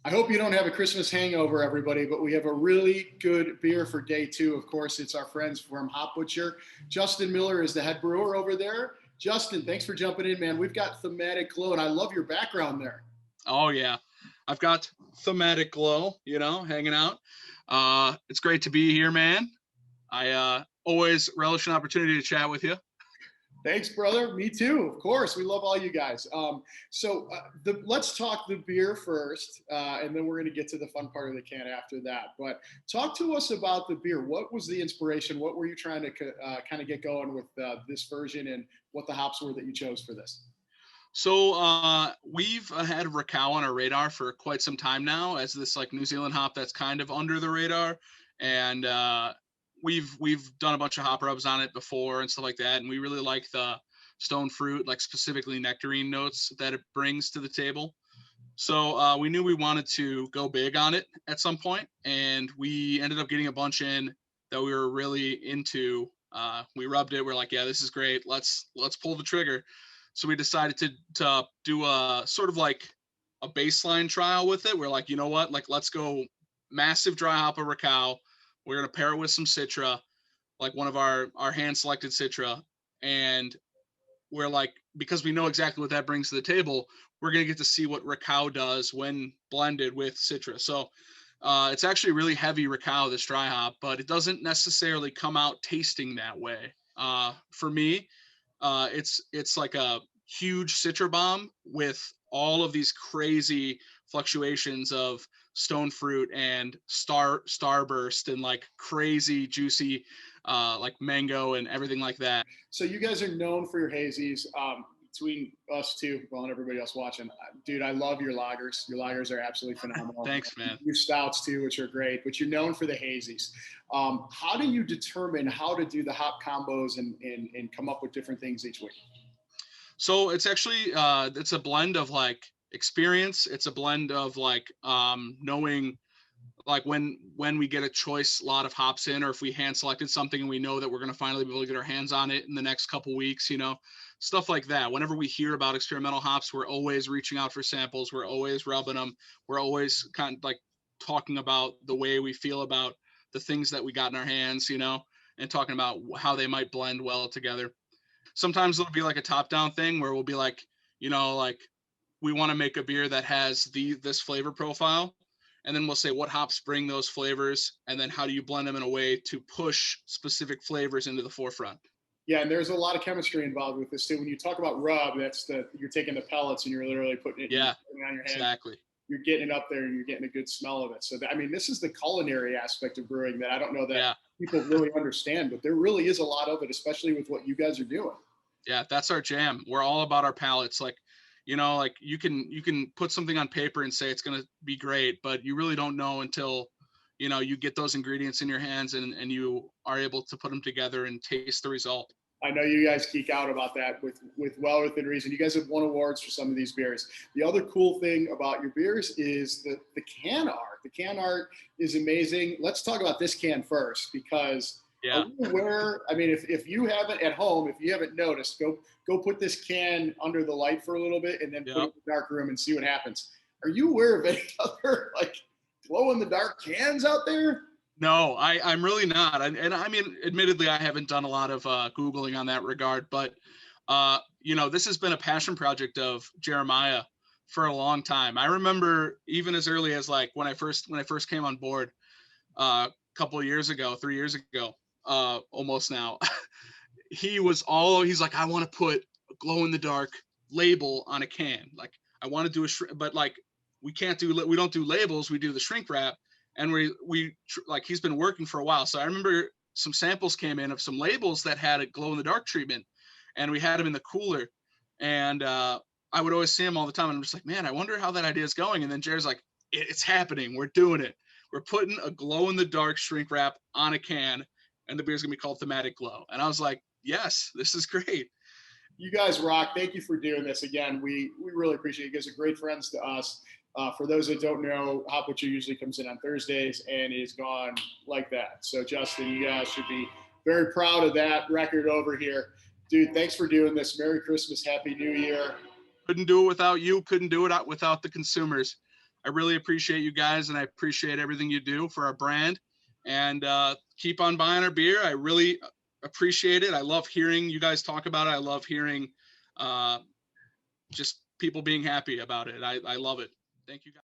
I hope you don't have a Christmas hangover, everybody, but we have a really good beer for day two. Of course, it's our friends from Hop Butcher. Justin Miller is the head brewer over there. Justin, thanks for jumping in, man. We've got Thematic Glow, and I love your background there. Oh yeah, I've got Thematic Glow, hanging out. It's great to be here, man. I always relish an opportunity to chat with you. Thanks, brother. Me too. Of course, we love all you guys. Let's talk the beer first, and then we're going to get to the fun part of the can after that. But talk to us about the beer. What was the inspiration? What were you trying to kind of get going with this version, and what the hops were that you chose for this? So we've had Rakow on our radar for quite some time now, as this like New Zealand hop that's kind of under the radar, and we've done a bunch of hop rubs on it before and stuff like that, and we really like the stone fruit, like specifically nectarine notes that it brings to the table. So we knew we wanted to go big on it at some point, and we ended up getting a bunch in that we were really into. We rubbed it. We're like, yeah, this is great. Let's pull the trigger. So we decided to do a sort of like a baseline trial with it. We're like, you know what? Like, let's go massive dry hop of Rakow. We're gonna pair it with some Citra, like one of our hand selected Citra, and we're like, because we know exactly what that brings to the table, we're going to get to see what Rakow does when blended with Citra. So it's actually really heavy Rakow, this dry hop, but it doesn't necessarily come out tasting that way. For me, it's like a huge Citra bomb with all of these crazy fluctuations of stone fruit and starburst and like crazy juicy like mango and everything like that. So you guys are known for your hazies. Between us two, well, and everybody else watching, dude, I love your lagers. Your lagers are absolutely phenomenal. Thanks, man. Your stouts too, which are great, but you're known for the hazies. How do you determine how to do the hop combos and come up with different things each week? So it's actually it's a blend of like experience. It's a blend of like knowing like when we get a choice lot of hops in, or if we hand selected something and we know that we're going to finally be able to get our hands on it in the next couple weeks, stuff like that. Whenever we hear about experimental hops, we're always reaching out for samples. We're always rubbing them. We're always kind of like talking about the way we feel about the things that we got in our hands, and talking about how they might blend well together. Sometimes it'll be like a top down thing where we'll be like, like we want to make a beer that has this flavor profile, and then we'll say what hops bring those flavors, and then how do you blend them in a way to push specific flavors into the forefront. Yeah, and there's a lot of chemistry involved with this too. When you talk about rub, you're taking the pellets and you're literally putting it on your hand. Exactly. You're getting it up there and you're getting a good smell of it. So this is the culinary aspect of brewing that I don't know that people really understand, but there really is a lot of it, especially with what you guys are doing. Yeah, that's our jam. We're all about our palates. Like, like you can put something on paper and say it's going to be great, but you really don't know until, you get those ingredients in your hands and you are able to put them together and taste the result. I know you guys geek out about that with well within reason. You guys have won awards for some of these beers. The other cool thing about your beers is the can art. The can art is amazing. Let's talk about this can first, because are you aware? I mean, if you haven't at home, if you haven't noticed, go put this can under the light for a little bit and then put it in the dark room and see what happens. Are you aware of any other like glow in the dark cans out there? No, I'm really not. And I mean, admittedly, I haven't done a lot of Googling on that regard, but, this has been a passion project of Jeremiah for a long time. I remember even as early as like when I first came on board a couple of years ago, 3 years ago, almost now, he's like, I want to put a glow in the dark label on a can. Like I want to do but like, we don't do labels. We do the shrink wrap. And we like, he's been working for a while. So I remember some samples came in of some labels that had a glow in the dark treatment, and we had them in the cooler. And I would always see them all the time. And I'm just like, man, I wonder how that idea is going. And then Jared's like, it's happening. We're doing it. We're putting a glow in the dark shrink wrap on a can, and the beer's gonna be called Thematic Glow. And I was like, yes, this is great. You guys rock. Thank you for doing this again. We really appreciate it. You guys are great friends to us. For those that don't know, Hop Butcher usually comes in on Thursdays and is gone like that. So, Justin, you guys should be very proud of that record over here. Dude, thanks for doing this. Merry Christmas. Happy New Year. Couldn't do it without you. Couldn't do it without the consumers. I really appreciate you guys, and I appreciate everything you do for our brand. And keep on buying our beer. I really appreciate it. I love hearing you guys talk about it. I love hearing just people being happy about it. I love it. Thank you guys.